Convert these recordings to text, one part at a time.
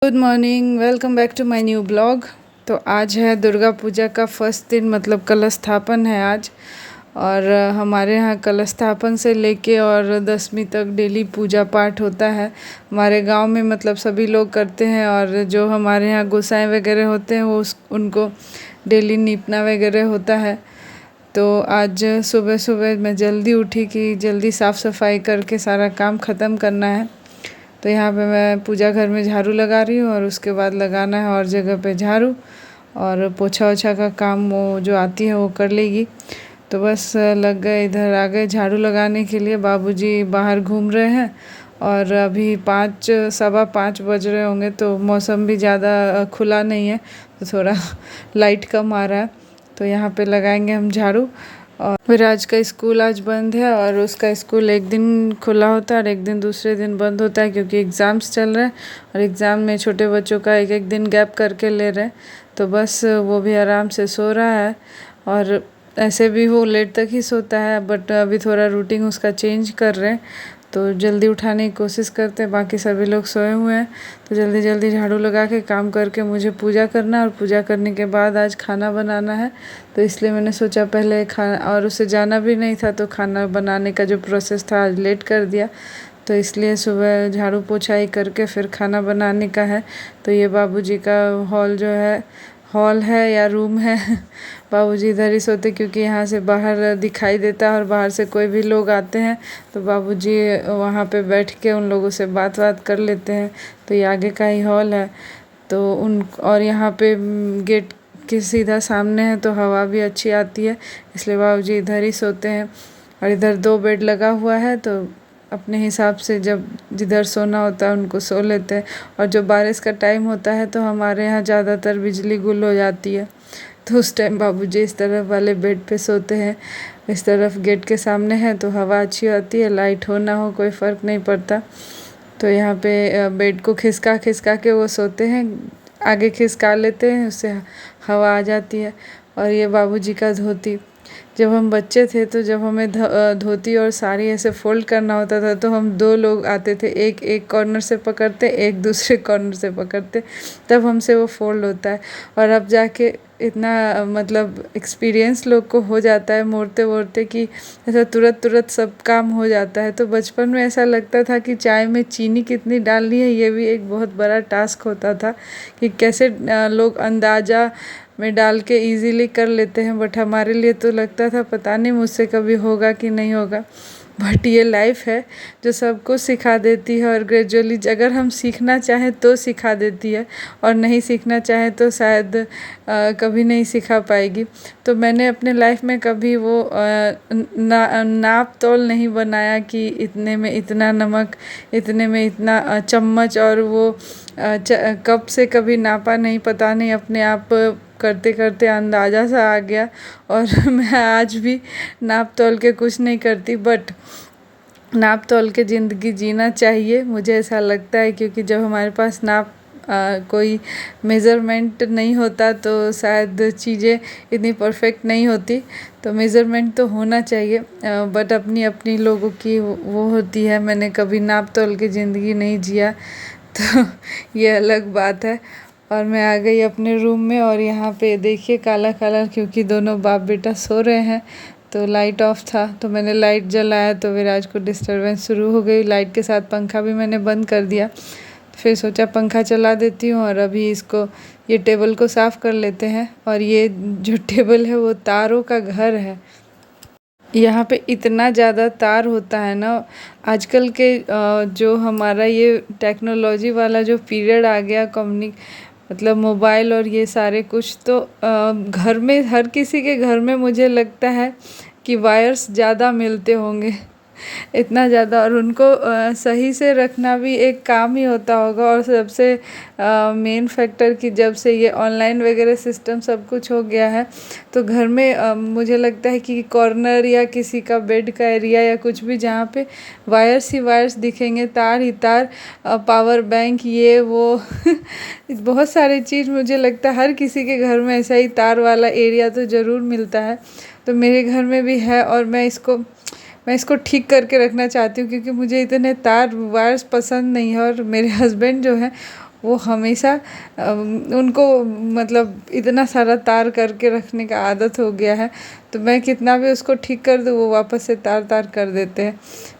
Good morning, welcome back to my new blog. तो आज है दुर्गा पूजा का फर्स्ट दिन, मतलब कलश स्थापन है आज। और हमारे यहाँ कलश स्थापन से लेके और 10वीं तक डेली पूजा पाठ होता है हमारे गांव में। मतलब सभी लोग करते हैं और जो हमारे यहाँ गोसाई वगैरह होते हैं वो उनको डेली नीपना वगैरह होता है। तो आज सुबह सुबह मैं जल्दी उठी कि जल्दी साफ़ सफाई करके सारा काम ख़त्म करना है। तो यहाँ पे मैं पूजा घर में झाड़ू लगा रही हूँ और उसके बाद लगाना है और जगह पे झाड़ू, और पोछा ओछा का काम वो जो आती है वो कर लेगी। तो बस लग गए, इधर आ गए झाड़ू लगाने के लिए। बाबूजी बाहर घूम रहे हैं और अभी 5 सवा 5 बज रहे होंगे, तो मौसम भी ज़्यादा खुला नहीं है, तो थोड़ा लाइट कम आ रहा है। तो यहाँ पे लगाएंगे हम झाड़ू। और फिर आज का स्कूल आज बंद है, और उसका स्कूल एक दिन खुला होता है और एक दिन दूसरे दिन बंद होता है, क्योंकि एग्ज़ाम्स चल रहे हैं और एग्ज़ाम में छोटे बच्चों का एक एक दिन गैप करके ले रहे हैं। तो बस वो भी आराम से सो रहा है, और ऐसे भी वो लेट तक ही सोता है, बट अभी थोड़ा रूटीन उसका चेंज कर रहे हैं, तो जल्दी उठाने की कोशिश करते हैं। बाकी सभी लोग सोए हुए हैं, तो जल्दी जल्दी झाड़ू लगा के काम करके मुझे पूजा करना है, और पूजा करने के बाद आज खाना बनाना है। तो इसलिए मैंने सोचा पहले खाना, और उसे जाना भी नहीं था, तो खाना बनाने का जो प्रोसेस था आज लेट कर दिया। तो इसलिए सुबह झाड़ू पोछाई करके फिर खाना बनाने का है। तो ये बाबूजी का हॉल है या रूम है। बाबूजी इधर ही सोते, क्योंकि यहाँ से बाहर दिखाई देता है और बाहर से कोई भी लोग आते हैं तो बाबूजी वहाँ पे बैठ के उन लोगों से बात कर लेते हैं। तो ये आगे का ही हॉल है। तो और यहाँ पे गेट के सीधा सामने है, तो हवा भी अच्छी आती है, इसलिए बाबूजी इधर ही सोते हैं। और इधर 2 बेड लगा हुआ है, तो अपने हिसाब से जब जिधर सोना होता है उनको सो लेते हैं। और जो बारिश का टाइम होता है तो हमारे यहाँ ज़्यादातर बिजली गुल हो जाती है, तो उस टाइम बाबूजी इस तरफ वाले बेड पे सोते हैं। इस तरफ गेट के सामने है, तो हवा अच्छी आती है, लाइट हो ना हो कोई फ़र्क नहीं पड़ता। तो यहाँ पे बेड को खिसका खिसका के वो सोते हैं, आगे खिसका लेते हैं, उससे हवा आ जाती है। और ये बाबूजी का धोती, जब हम बच्चे थे तो जब हमें धोती और साड़ी ऐसे फोल्ड करना होता था, तो हम 2 लोग आते थे, एक एक कॉर्नर से पकड़ते, एक दूसरे कॉर्नर से पकड़ते, तब हमसे वो फोल्ड होता है। और अब जाके इतना मतलब एक्सपीरियंस लोग को हो जाता है मोड़ते वोड़ते, कि ऐसा तुरंत तुरंत सब काम हो जाता है। तो बचपन में ऐसा लगता था कि चाय में चीनी कितनी डालनी है, ये भी एक बहुत बड़ा टास्क होता था, कि कैसे लोग अंदाज़ा में डाल के इजीली कर लेते हैं। बट हमारे लिए तो लगता था पता नहीं मुझसे कभी होगा कि नहीं होगा। बट ये लाइफ है जो सबको सिखा देती है, और ग्रेजुअली अगर हम सीखना चाहें तो सिखा देती है, और नहीं सीखना चाहें तो शायद कभी नहीं सिखा पाएगी। तो मैंने अपने लाइफ में कभी वो नाप तोल नहीं बनाया कि इतने में इतना नमक, इतने में इतना चम्मच, और वो कप से कभी नापा नहीं, पता नहीं अपने आप करते करते अंदाज़ा सा आ गया। और मैं आज भी नाप तोल के कुछ नहीं करती, बट नाप तोल के ज़िंदगी जीना चाहिए, मुझे ऐसा लगता है। क्योंकि जब हमारे पास कोई मेज़रमेंट नहीं होता तो शायद चीज़ें इतनी परफेक्ट नहीं होती। तो मेज़रमेंट तो होना चाहिए, बट अपनी अपनी लोगों की वो होती है। मैंने कभी नाप तोल के ज़िंदगी नहीं जिया, तो ये अलग बात है। और मैं आ गई अपने रूम में, और यहाँ पे देखिए काला काला, क्योंकि दोनों बाप बेटा सो रहे हैं, तो लाइट ऑफ था, तो मैंने लाइट जलाया, तो विराज को डिस्टरबेंस शुरू हो गई। लाइट के साथ पंखा भी मैंने बंद कर दिया। फिर सोचा पंखा चला देती हूँ, और अभी ये टेबल को साफ़ कर लेते हैं। और ये जो टेबल है वो तारों का घर है। यहाँ पे इतना ज़्यादा तार होता है ना, आजकल के जो हमारा ये टेक्नोलॉजी वाला जो पीरियड आ गया, मतलब मोबाइल और ये सारे कुछ, तो घर में हर किसी के घर में मुझे लगता है कि वायर्स ज़्यादा मिलते होंगे। इतना ज़्यादा, और उनको सही से रखना भी एक काम ही होता होगा। और सबसे मेन फैक्टर कि जब से ये ऑनलाइन वगैरह सिस्टम सब कुछ हो गया है, तो घर में मुझे लगता है कि कॉर्नर या किसी का बेड का एरिया या कुछ भी जहाँ पे वायर्स ही वायर्स दिखेंगे, तार ही तार, पावर बैंक ये वो बहुत सारी चीज़, मुझे लगता है हर किसी के घर में ऐसा ही तार वाला एरिया तो ज़रूर मिलता है। तो मेरे घर में भी है, और मैं इसको ठीक करके रखना चाहती हूँ, क्योंकि मुझे इतने तार वायर्स पसंद नहीं है। और मेरे हस्बैंड जो हैं वो हमेशा उनको मतलब इतना सारा तार करके रखने का आदत हो गया है, तो मैं कितना भी उसको ठीक कर दूँ वो वापस से तार तार कर देते हैं।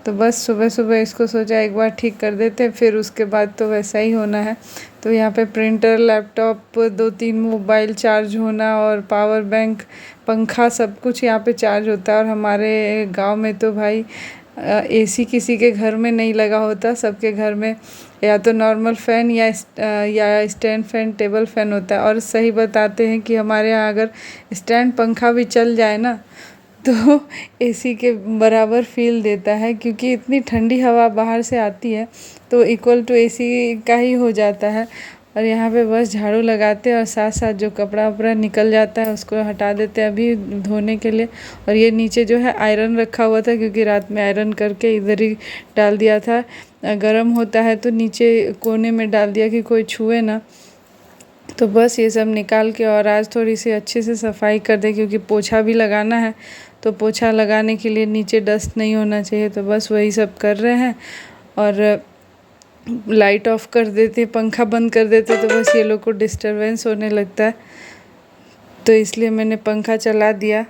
तो बस सुबह सुबह इसको सोचा एक बार ठीक कर देते हैं, फिर उसके बाद तो वैसा ही होना है। तो यहाँ पे प्रिंटर, लैपटॉप, 2-3 मोबाइल चार्ज होना और पावर बैंक, पंखा, सब कुछ यहाँ पे चार्ज होता है। और हमारे गांव में तो भाई एसी किसी के घर में नहीं लगा होता, सबके घर में या तो नॉर्मल फ़ैन या स्टैंड फ़ैन, टेबल फ़ैन होता है। और सही बताते हैं कि हमारे यहाँ अगर स्टैंड पंखा भी चल जाए ना तो एसी के बराबर फ़ील देता है, क्योंकि इतनी ठंडी हवा बाहर से आती है तो इक्वल टू एसी का ही हो जाता है। और यहाँ पे बस झाड़ू लगाते हैं और साथ साथ जो कपड़ा वपड़ा निकल जाता है उसको हटा देते हैं अभी धोने के लिए। और ये नीचे जो है आयरन रखा हुआ था, क्योंकि रात में आयरन करके इधर ही डाल दिया था। गर्म होता है तो नीचे कोने में डाल दिया कि कोई छुए ना। तो बस ये सब निकाल के और आज थोड़ी सी अच्छे से सफाई कर दे, क्योंकि पोछा भी लगाना है। तो पोछा लगाने के लिए नीचे डस्ट नहीं होना चाहिए, तो बस वही सब कर रहे हैं। और लाइट ऑफ कर देते, पंखा बंद कर देते तो बस ये लोग को डिस्टरबेंस होने लगता है, तो इसलिए मैंने पंखा चला दिया।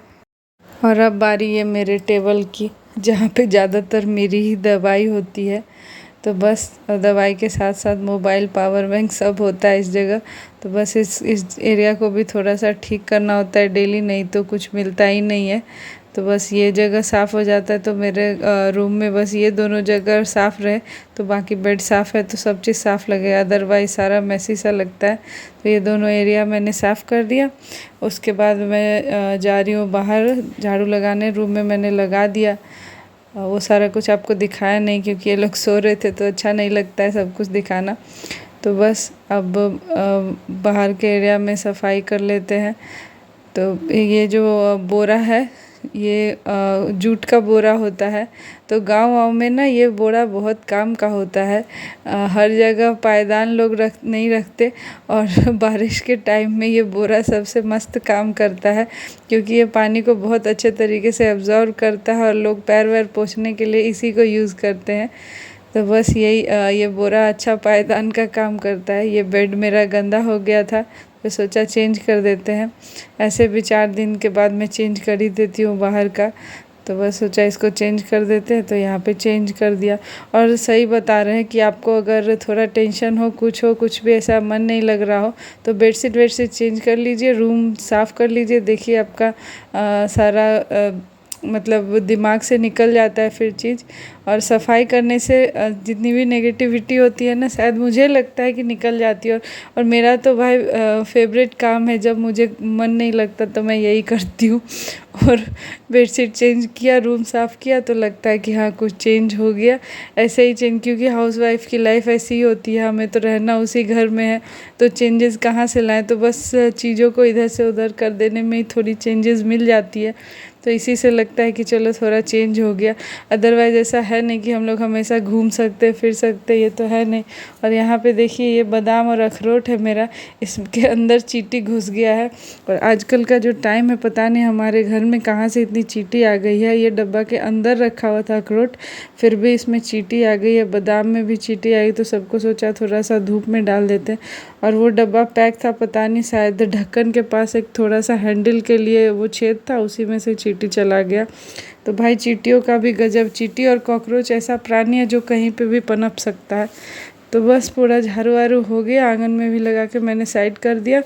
और अब बारी है मेरे टेबल की, जहाँ पे ज़्यादातर मेरी ही दवाई होती है। तो बस दवाई के साथ साथ मोबाइल, पावर बैंक सब होता है इस जगह। तो बस इस एरिया को भी थोड़ा सा ठीक करना होता है डेली, नहीं तो कुछ मिलता ही नहीं है। तो बस ये जगह साफ़ हो जाता है तो मेरे रूम में बस ये दोनों जगह साफ़ रहे, तो बाकी बेड साफ़ है तो सब चीज़ साफ़ लगे, अदरवाइज़ सारा मैसी सा लगता है। तो ये दोनों एरिया मैंने साफ़ कर दिया। उसके बाद मैं जा रही हूँ बाहर झाड़ू लगाने। रूम में मैंने लगा दिया, वो सारा कुछ आपको दिखाया नहीं क्योंकि ये लोग सो रहे थे, तो अच्छा नहीं लगता है सब कुछ दिखाना। तो बस अब बाहर के एरिया में सफाई कर लेते हैं। तो ये जो बोरा है ये जूट का बोरा होता है। तो गाँव में ना ये बोरा बहुत काम का होता है। हर जगह पायदान लोग नहीं रखते, और बारिश के टाइम में ये बोरा सबसे मस्त काम करता है, क्योंकि ये पानी को बहुत अच्छे तरीके से एब्ज़ॉर्ब करता है और लोग पैर वैर पोंछने के लिए इसी को यूज़ करते हैं। तो बस यही ये बोरा अच्छा पायदान का काम करता है। ये बेड मेरा गंदा हो गया था तो सोचा चेंज कर देते हैं। ऐसे भी 4 दिन के बाद मैं चेंज कर ही देती हूँ बाहर का, तो बस सोचा इसको चेंज कर देते हैं, तो यहाँ पे चेंज कर दिया। और सही बता रहे हैं कि आपको अगर थोड़ा टेंशन हो, कुछ भी ऐसा मन नहीं लग रहा हो, तो बेडशीट वेडशीट चेंज कर लीजिए, रूम साफ़ कर लीजिए। देखिए आपका सारा मतलब दिमाग से निकल जाता है फिर चीज़। और सफाई करने से जितनी भी नेगेटिविटी होती है ना, शायद मुझे लगता है कि निकल जाती है। और मेरा तो भाई फेवरेट काम है, जब मुझे मन नहीं लगता तो मैं यही करती हूँ। और बेडशीट चेंज किया, रूम साफ़ किया, तो लगता है कि हाँ कुछ चेंज हो गया। ऐसे ही चेंज, क्योंकि हाउसवाइफ़ की लाइफ ऐसी ही होती है, हमें तो रहना उसी घर में है, तो चेंजेस कहाँ से लाएं। तो बस चीज़ों को इधर से उधर कर देने में ही थोड़ी चेंजेस मिल जाती है, तो इसी से लगता है कि चलो थोड़ा चेंज हो गया। अदरवाइज़ ऐसा है नहीं कि हम लोग हमेशा घूम सकते फिर सकते, ये तो है नहीं। और यहाँ पे देखिए ये बादाम और अखरोट है मेरा, इसके अंदर चींटी घुस गया है। और आजकल का जो टाइम है पता नहीं हमारे घर में कहाँ से इतनी चींटी आ गई है। ये डब्बा के अंदर रखा हुआ था अखरोट, फिर भी इसमें चींटी आ गई है। बादाम में भी चींटी आई, तो सबको सोचा थोड़ा सा धूप में डाल देते हैं। और वो डब्बा पैक था, पता नहीं शायद ढक्कन के पास एक थोड़ा सा हैंडल के लिए वो छेद था, उसी में से चींटी चला गया। तो भाई चींटियों का भी गजब, चींटी और कॉकरोच ऐसा प्राणी है जो कहीं पे भी पनप सकता है। तो बस पूरा झाड़ू वारू हो गया, आंगन में भी लगा के मैंने साइड कर दिया।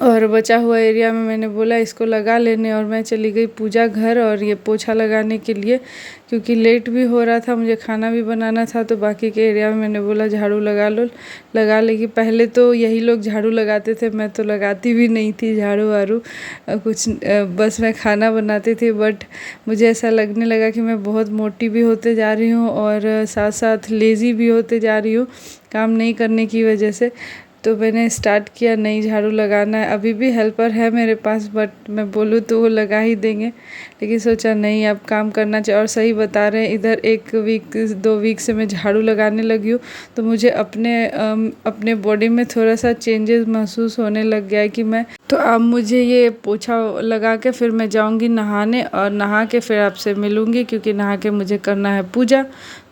और बचा हुआ एरिया में मैंने बोला इसको लगा लेने, और मैं चली गई पूजा घर और ये पोछा लगाने के लिए, क्योंकि लेट भी हो रहा था, मुझे खाना भी बनाना था। तो बाकी के एरिया में मैंने बोला झाड़ू लगा लो, लगा लेगी। पहले तो यही लोग झाड़ू लगाते थे, मैं तो लगाती भी नहीं थी झाड़ू वारू कुछ, बस मैं खाना बनाती थी। बट मुझे ऐसा लगने लगा कि मैं बहुत मोटी भी होते जा रही हूँ और साथ साथ लेज़ी भी होते जा रही हूँ काम नहीं करने की वजह से। तो मैंने स्टार्ट किया नहीं झाड़ू लगाना है। अभी भी हेल्पर है मेरे पास, बट मैं बोलूँ तो वो लगा ही देंगे, लेकिन सोचा नहीं अब काम करना चाहिए। और सही बता रहे हैं, इधर 1 वीक 2 वीक से मैं झाड़ू लगाने लगी हूँ, तो मुझे अपने बॉडी में थोड़ा सा चेंजेस महसूस होने लग गया है कि मैं तो अब मुझे ये पोछा लगा के फिर मैं जाऊँगी नहाने, और नहा के फिर आपसे मिलूँगी, क्योंकि नहा के मुझे करना है पूजा।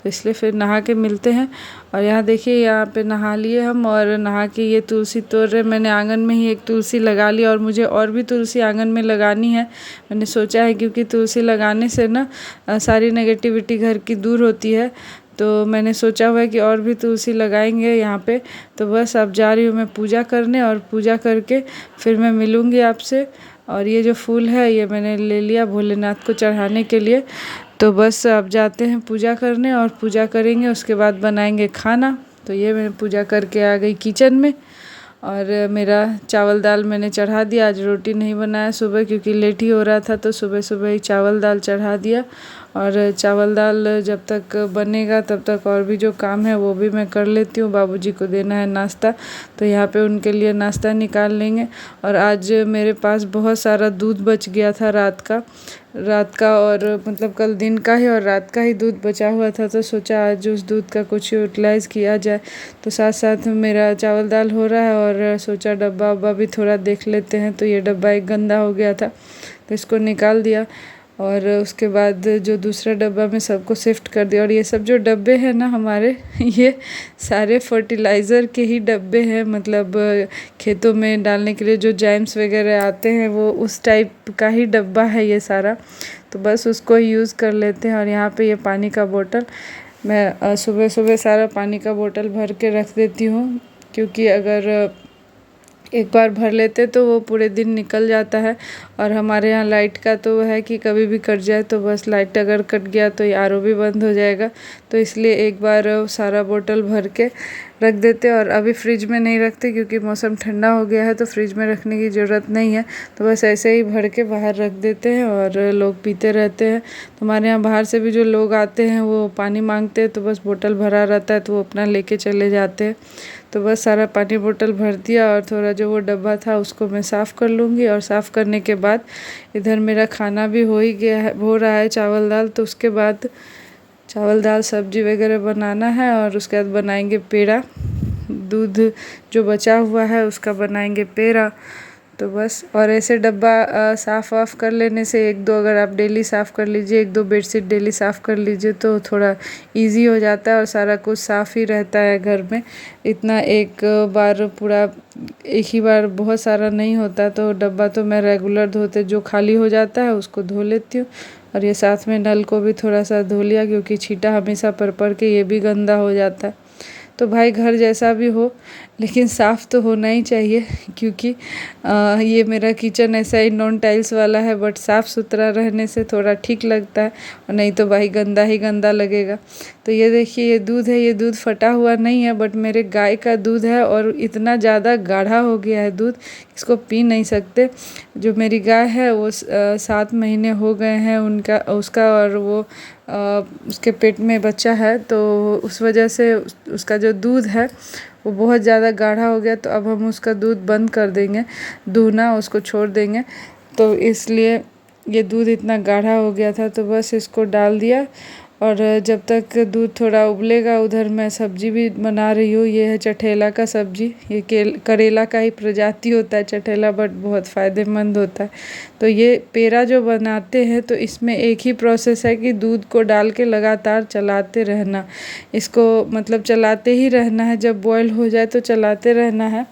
तो इसलिए फिर नहा के मिलते हैं। और यहाँ देखिए, यहाँ पे नहा लिए हम और नहा के ये तुलसी तोड़ रहे। मैंने आंगन में ही एक तुलसी लगा ली और मुझे और भी तुलसी आंगन में लगानी है। मैंने सोचा है क्योंकि तुलसी लगाने से ना सारी नेगेटिविटी घर की दूर होती है, तो मैंने सोचा हुआ है कि और भी तुलसी लगाएंगे यहाँ पे। तो बस अब जा रही हूँ मैं पूजा करने और पूजा करके फिर मैं मिलूँगी आपसे। और ये जो फूल है ये मैंने ले लिया भोलेनाथ को चढ़ाने के लिए। तो बस अब जाते हैं पूजा करने और पूजा करेंगे, उसके बाद बनाएंगे खाना। तो ये मैं पूजा करके आ गई किचन में और मेरा चावल दाल मैंने चढ़ा दिया। आज रोटी नहीं बनाया सुबह क्योंकि लेट ही हो रहा था, तो सुबह सुबह ही चावल दाल चढ़ा दिया। और चावल दाल जब तक बनेगा तब तक और भी जो काम है वो भी मैं कर लेती हूँ। बाबूजी को देना है नाश्ता, तो यहाँ पे उनके लिए नाश्ता निकाल लेंगे। और आज मेरे पास बहुत सारा दूध बच गया था रात का और मतलब कल दिन का ही और रात का ही दूध बचा हुआ था, तो सोचा आज उस दूध का कुछ यूटिलाइज़ किया जाए। तो साथ साथ मेरा चावल दाल हो रहा है और सोचा डब्बा वब्बा भी थोड़ा देख लेते हैं। तो ये डब्बा एक गंदा हो गया था तो इसको निकाल दिया और उसके बाद जो दूसरा डब्बा में सबको शिफ्ट कर दिया। और ये सब जो डब्बे हैं ना हमारे, ये सारे फर्टिलाइज़र के ही डब्बे हैं, मतलब खेतों में डालने के लिए जो जैम्स वगैरह आते हैं वो उस टाइप का ही डब्बा है ये सारा। तो बस उसको यूज़ कर लेते हैं। और यहाँ पे ये पानी का बोतल मैं सुबह सुबह सारा पानी का बोतल भर के रख देती हूँ, क्योंकि अगर एक बार भर लेते तो वो पूरे दिन निकल जाता है। और हमारे यहाँ लाइट का तो है कि कभी भी कट जाए तो बस लाइट अगर कट गया तो आरओ भी बंद हो जाएगा, तो इसलिए एक बार सारा बोतल भर के रख देते। और अभी फ्रिज में नहीं रखते क्योंकि मौसम ठंडा हो गया है, तो फ्रिज में रखने की ज़रूरत नहीं है। तो बस ऐसे ही भर के बाहर रख देते हैं और लोग पीते रहते हैं। तो हमारे यहाँ बाहर से भी जो लोग आते हैं वो पानी मांगते हैं, तो बस बोतल भरा रहता है तो वो अपना लेके चले जाते हैं। तो बस सारा पानी बोतल भर दिया और थोड़ा जो वो डब्बा था उसको मैं साफ़ कर लूँगी। और साफ़ करने के बाद इधर मेरा खाना भी हो ही गया है, हो रहा है चावल दाल। तो उसके बाद चावल दाल सब्जी वगैरह बनाना है और उसके बाद बनाएंगे पेड़ा। दूध जो बचा हुआ है उसका बनाएंगे पेड़ा। तो बस, और ऐसे डब्बा साफ़ वाफ़ कर लेने से एक दो, अगर आप डेली साफ़ कर लीजिए, एक दो बेडशीट डेली साफ़ कर लीजिए तो थोड़ा इजी हो जाता है और सारा कुछ साफ़ ही रहता है घर में। इतना एक बार पूरा एक ही बार बहुत सारा नहीं होता, तो डब्बा तो मैं रेगुलर धोते, जो खाली हो जाता है उसको धो लेती हूँ। और ये साथ में नल को भी थोड़ा सा धो लिया क्योंकि छींटा हमेशा पर के ये भी गंदा हो जाता है। तो भाई घर जैसा भी हो लेकिन साफ़ तो होना ही चाहिए, क्योंकि ये मेरा किचन ऐसा ही नॉन टाइल्स वाला है, बट साफ़ सुथरा रहने से थोड़ा ठीक लगता है, और नहीं तो भाई गंदा ही गंदा लगेगा। तो ये देखिए ये दूध है, ये दूध फटा हुआ नहीं है बट मेरे गाय का दूध है और इतना ज़्यादा गाढ़ा हो गया है दूध, इसको पी नहीं सकते। जो मेरी गाय है वो 7 महीने हो गए हैं उसका, और वो उसके पेट में बच्चा है, तो उस वजह से उसका जो दूध है वो बहुत ज़्यादा गाढ़ा हो गया। तो अब हम उसका दूध बंद कर देंगे दूहना, उसको छोड़ देंगे। तो इसलिए ये दूध इतना गाढ़ा हो गया था, तो बस इसको डाल दिया। और जब तक दूध थोड़ा उबलेगा उधर मैं सब्जी भी बना रही हूँ। ये है चठेला का सब्जी, ये करेला का ही प्रजाति होता है चठेला, बट बहुत फ़ायदेमंद होता है। तो ये पेड़ा जो बनाते हैं तो इसमें एक ही प्रोसेस है कि दूध को डाल के लगातार चलाते रहना, इसको मतलब चलाते ही रहना है, जब बॉयल हो जाए तो चलाते रहना है।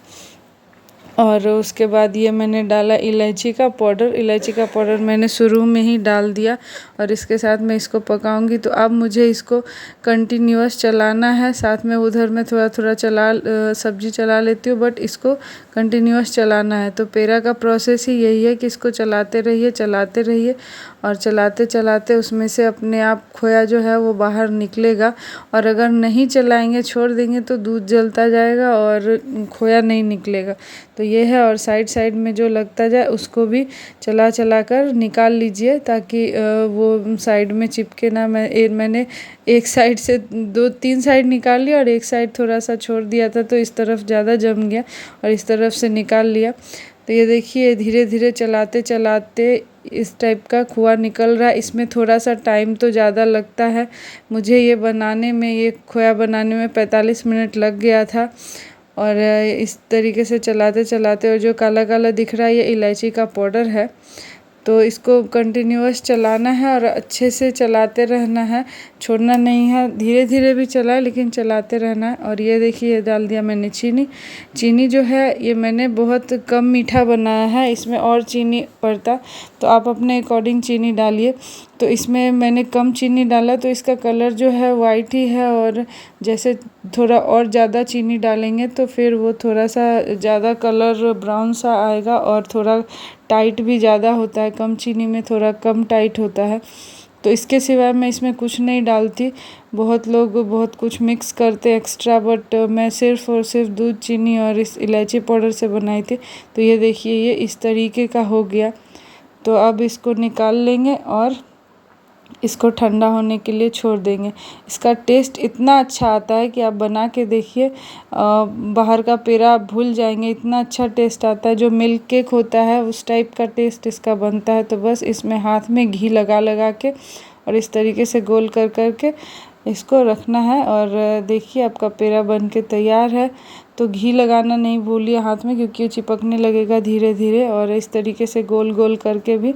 और उसके बाद ये मैंने डाला इलायची का पाउडर मैंने शुरू में ही डाल दिया, और इसके साथ मैं इसको पकाऊंगी। तो अब मुझे इसको कंटिन्यूअस चलाना है, साथ में उधर मैं थोड़ा थोड़ा सब्जी चला लेती हूँ, बट इसको कंटिन्यूअस चलाना है। तो पेड़ा का प्रोसेस ही यही है कि इसको चलाते रहिए और चलाते चलाते उसमें से अपने आप खोया जो है वो बाहर निकलेगा। और अगर नहीं चलाएंगे, छोड़ देंगे तो दूध जलता जाएगा और खोया नहीं निकलेगा। तो ये है, और साइड में जो लगता जाए उसको भी चला कर निकाल लीजिए, ताकि वो साइड में चिपके ना। मैंने एक साइड से 2-3 साइड निकाल लिया और एक साइड थोड़ा सा छोड़ दिया था, तो इस तरफ ज़्यादा जम गया और इस तरफ से निकाल लिया। तो ये देखिए धीरे धीरे चलाते चलाते इस टाइप का खोया निकल रहा है। इसमें थोड़ा सा टाइम तो ज़्यादा लगता है, मुझे ये खोया बनाने में 45 मिनट लग गया था। और इस तरीके से चलाते चलाते, और जो काला काला दिख रहा है ये इलायची का पाउडर है। तो इसको कंटिन्यूअस चलाना है और अच्छे से चलाते रहना है, छोड़ना नहीं है। धीरे धीरे भी चलाए लेकिन चलाते रहना है। और ये देखिए, ये डाल दिया मैंने चीनी जो है ये मैंने बहुत कम मीठा बनाया है, इसमें और चीनी पड़ता तो आप अपने अकॉर्डिंग चीनी डालिए। तो इसमें मैंने कम चीनी डाला तो इसका कलर जो है वाइट ही है, और जैसे थोड़ा और ज़्यादा चीनी डालेंगे तो फिर वो थोड़ा सा ज़्यादा कलर ब्राउन सा आएगा और थोड़ा टाइट भी ज़्यादा होता है, कम चीनी में थोड़ा कम टाइट होता है। तो इसके सिवाय मैं इसमें कुछ नहीं डालती। बहुत लोग बहुत कुछ मिक्स करते एक्स्ट्रा, बट मैं सिर्फ़ और सिर्फ दूध, चीनी और इस इलायची पाउडर से बनाई थी। तो ये देखिए, ये इस तरीके का हो गया। तो अब इसको निकाल लेंगे और इसको ठंडा होने के लिए छोड़ देंगे। इसका टेस्ट इतना अच्छा आता है कि आप बना के देखिए, बाहर का पेड़ा आप भूल जाएंगे, इतना अच्छा टेस्ट आता है। जो मिल्क केक होता है उस टाइप का टेस्ट इसका बनता है। तो बस इसमें हाथ में घी लगा के और इस तरीके से गोल कर के इसको रखना है। और देखिए, आपका पेड़ा बन के तैयार है। तो घी लगाना नहीं भूलिए हाथ में, क्योंकि चिपकने लगेगा धीरे धीरे। और इस तरीके से गोल गोल करके भी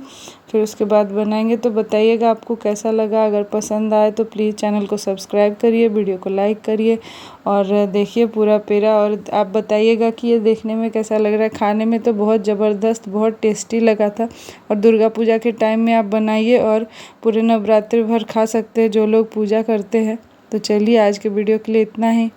फिर उसके बाद बनाएंगे। तो बताइएगा आपको कैसा लगा। अगर पसंद आए तो प्लीज़ चैनल को सब्सक्राइब करिए, वीडियो को लाइक करिए और देखिए पूरा पेड़ा। और आप बताइएगा कि ये देखने में कैसा लग रहा है। खाने में तो बहुत ज़बरदस्त, बहुत टेस्टी लगा था। और दुर्गा पूजा के टाइम में आप बनाइए और पूरे नवरात्रि भर खा सकते हैं जो लोग पूजा करते हैं। तो चलिए, आज के वीडियो के लिए इतना ही।